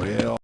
Well,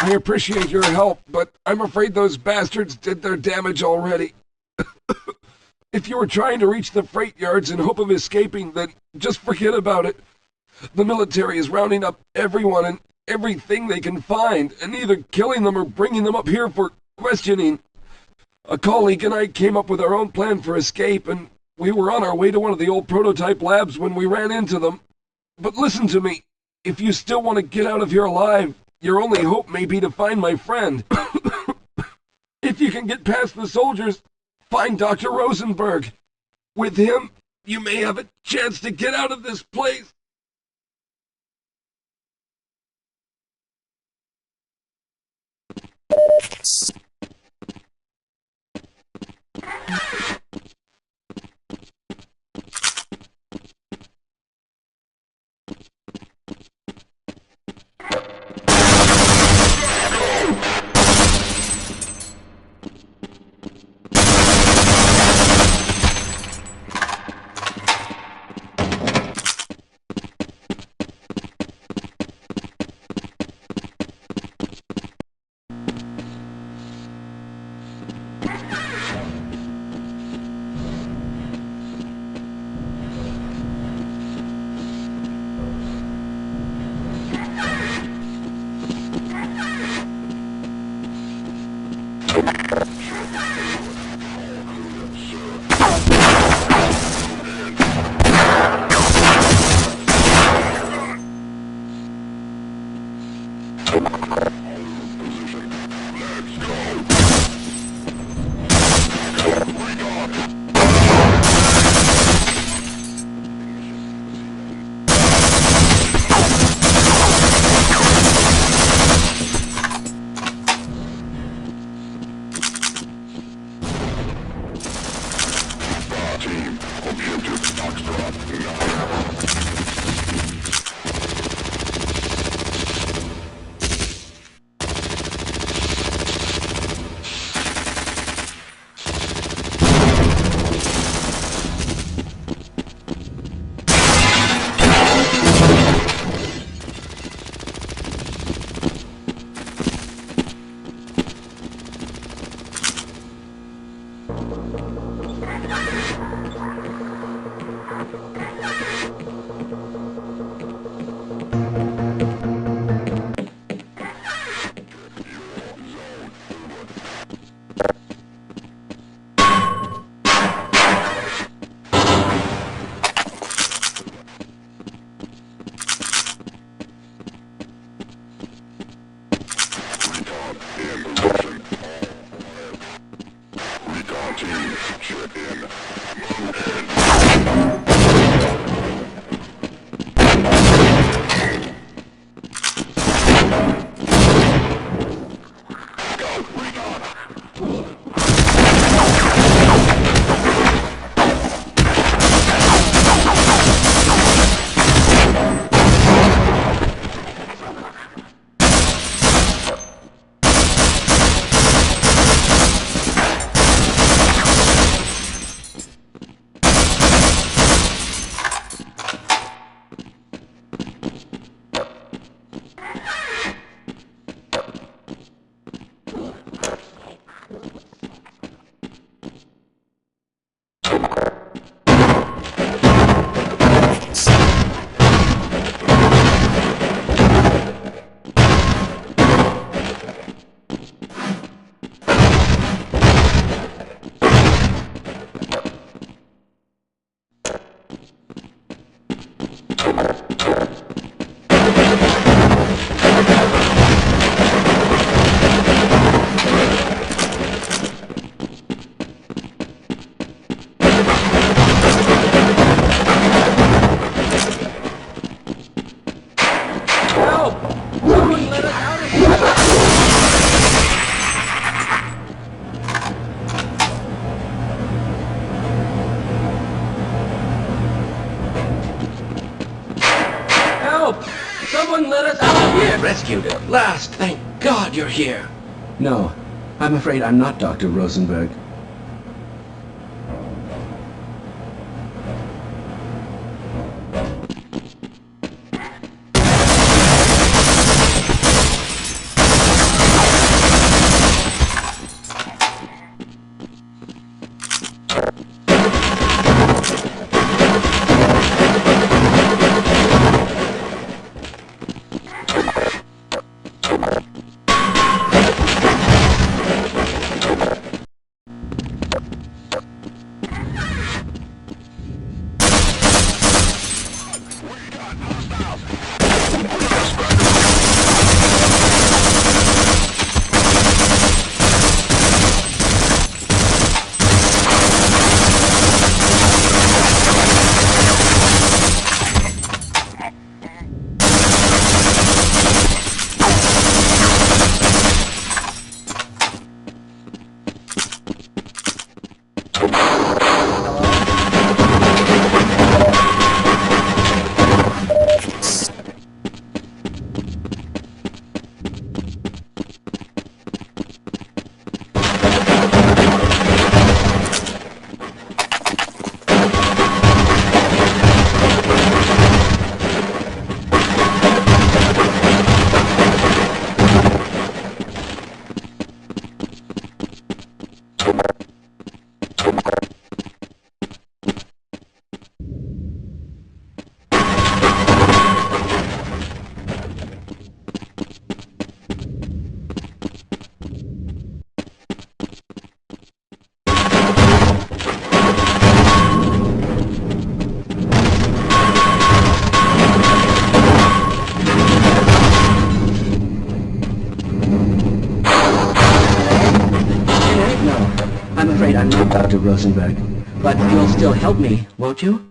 I appreciate your help, but I'm afraid those bastards did their damage already. If you were trying to reach the freight yards in hope of escaping, then just forget about it. The military is rounding up everyone and everything they can find, and either killing them or bringing them up here for questioning. A colleague and I came up with our own plan for escape, and we were on our way to one of the old prototype labs when we ran into them. But listen to me. If you still want to get out of here alive, your only hope may be to find my friend. If you can get past the soldiers, find Dr. Rosenberg. With him, you may have a chance to get out of this place. Someone let us out of here! Rescued at last! Thank God you're here! No, I'm afraid I'm not Dr. Rosenberg. I'm afraid I'm not Dr. Rosenberg, but you'll still help me, won't you?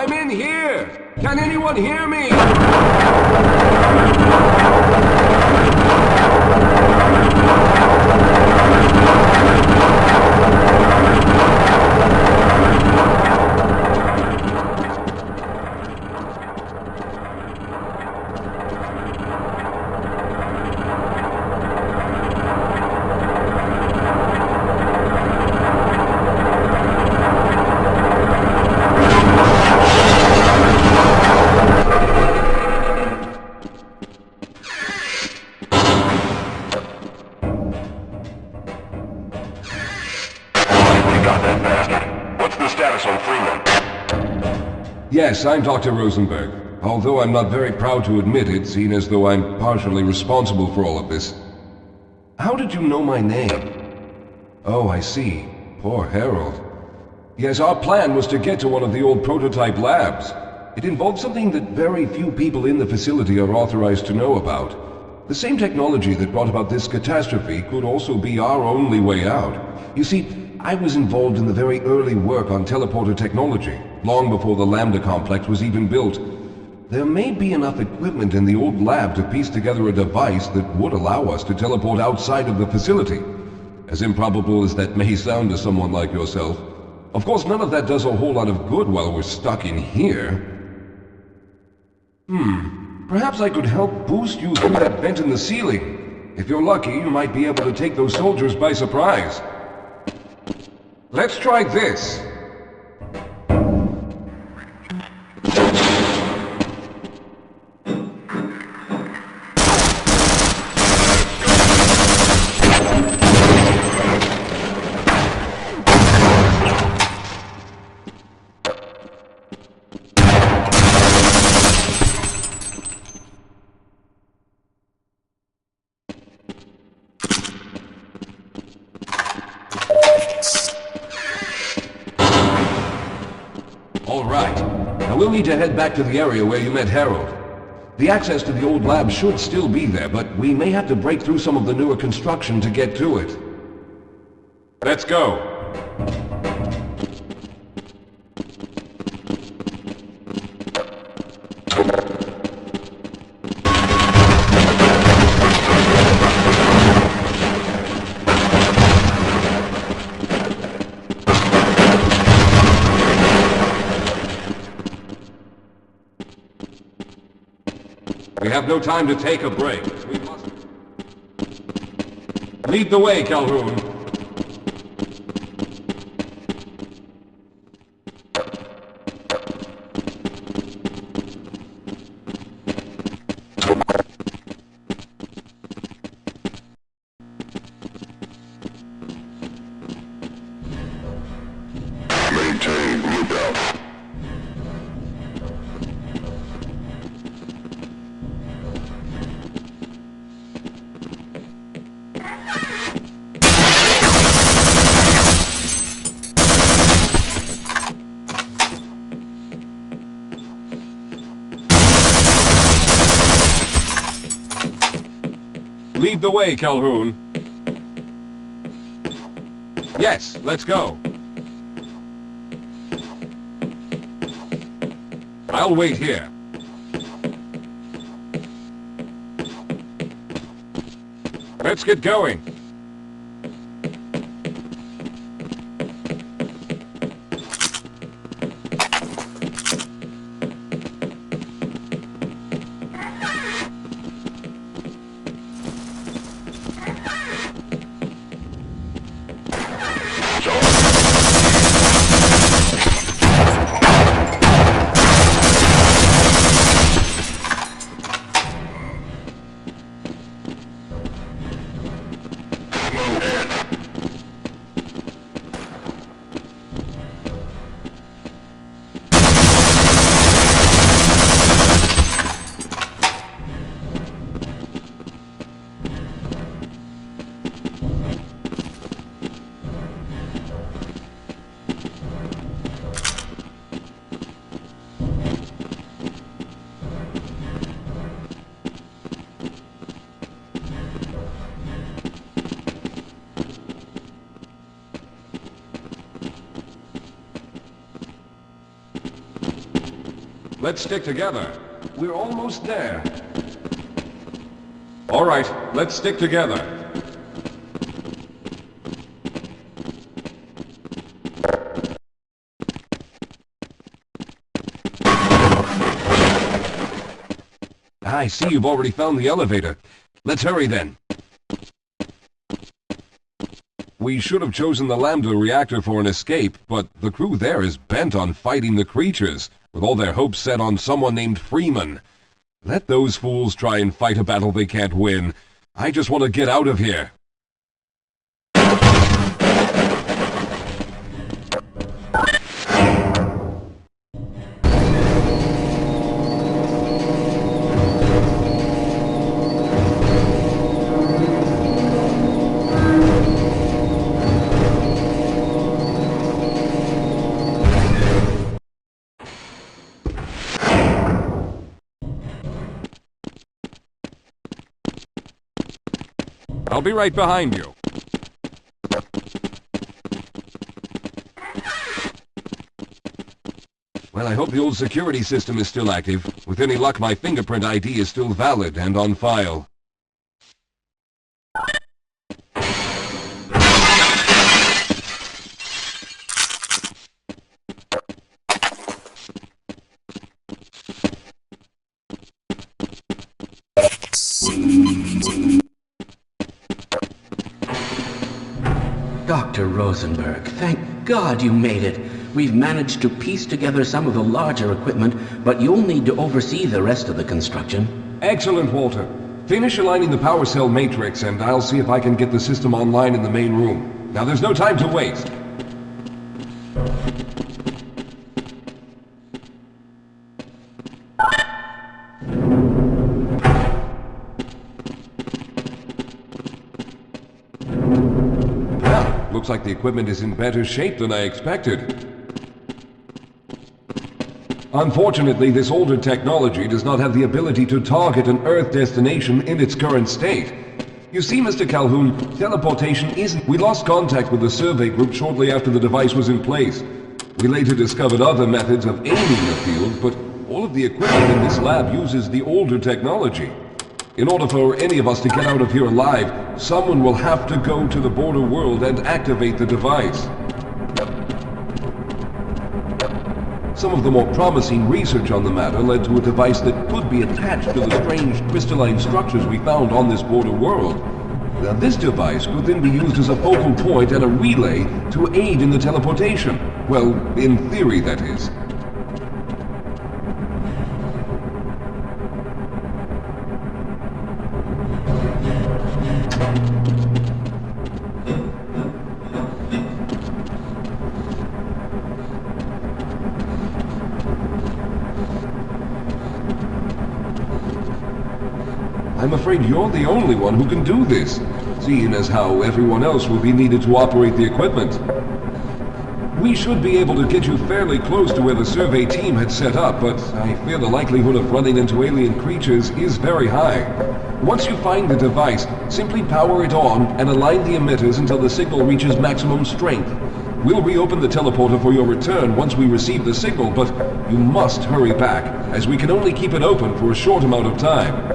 I'm in here! Can anyone hear me? Yes, I'm Dr. Rosenberg. Although I'm not very proud to admit it, seeing as though I'm partially responsible for all of this. How did you know my name? Oh, I see. Poor Harold. Yes, our plan was to get to one of the old prototype labs. It involved something that very few people in the facility are authorized to know about. The same technology that brought about this catastrophe could also be our only way out. You see, I was involved in the very early work on teleporter technology, long before the Lambda complex was even built. There may be enough equipment in the old lab to piece together a device that would allow us to teleport outside of the facility. As improbable as that may sound to someone like yourself. Of course, none of that does a whole lot of good while we're stuck in here. Perhaps I could help boost you through that vent in the ceiling. If you're lucky, you might be able to take those soldiers by surprise. Let's try this. All right. Now we'll need to head back to the area where you met Harold. The access to the old lab should still be there, but we may have to break through some of the newer construction to get to it. Let's go. We have no time to take a break. We must... Lead the way, Calhoun. Maintain lookout. Lead the way, Calhoun. Yes, let's go. I'll wait here. Let's get going. Let's stick together. We're almost there. All right, let's stick together. I see you've already found the elevator. Let's hurry then. We should have chosen the Lambda reactor for an escape, but the crew there is bent on fighting the creatures, with all their hopes set on someone named Freeman. Let those fools try and fight a battle they can't win. I just want to get out of here. I'll be right behind you. Well, I hope the old security system is still active. With any luck, my fingerprint ID is still valid and on file. Dr. Rosenberg, thank God you made it. We've managed to piece together some of the larger equipment, but you'll need to oversee the rest of the construction. Excellent, Walter. Finish aligning the power cell matrix, and I'll see if I can get the system online in the main room. Now, there's no time to waste. Well, looks like the equipment is in better shape than I expected. Unfortunately, this older technology does not have the ability to target an Earth destination in its current state. You see, Mr. Calhoun, teleportation isn't... We lost contact with the survey group shortly after the device was in place. We later discovered other methods of aiming the field, but all of the equipment in this lab uses the older technology. In order for any of us to get out of here alive, someone will have to go to the border world and activate the device. Some of the more promising research on the matter led to a device that could be attached to the strange crystalline structures we found on this border world. Now, this device could then be used as a focal point and a relay to aid in the teleportation. Well, in theory, that is. I'm afraid you're the only one who can do this, seeing as how everyone else will be needed to operate the equipment. We should be able to get you fairly close to where the survey team had set up, but I fear the likelihood of running into alien creatures is very high. Once you find the device, simply power it on and align the emitters until the signal reaches maximum strength. We'll reopen the teleporter for your return once we receive the signal, but you must hurry back, as we can only keep it open for a short amount of time.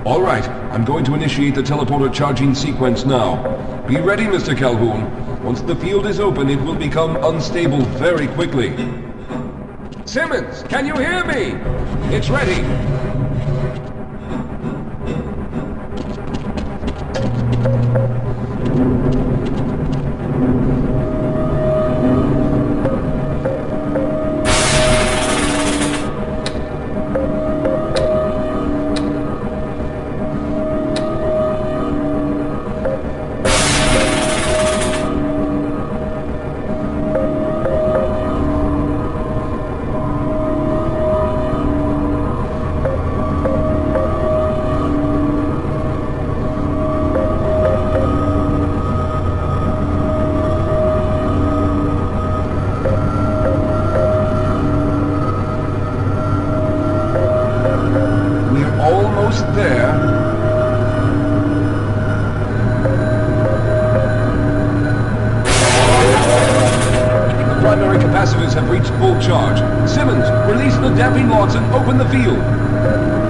All right, I'm going to initiate the teleporter charging sequence now. Be ready, Mr. Calhoun. Once the field is open, it will become unstable very quickly. Simmons, can you hear me? It's ready. primary capacitors have reached full charge. Simmons, release the damping logs and open the field.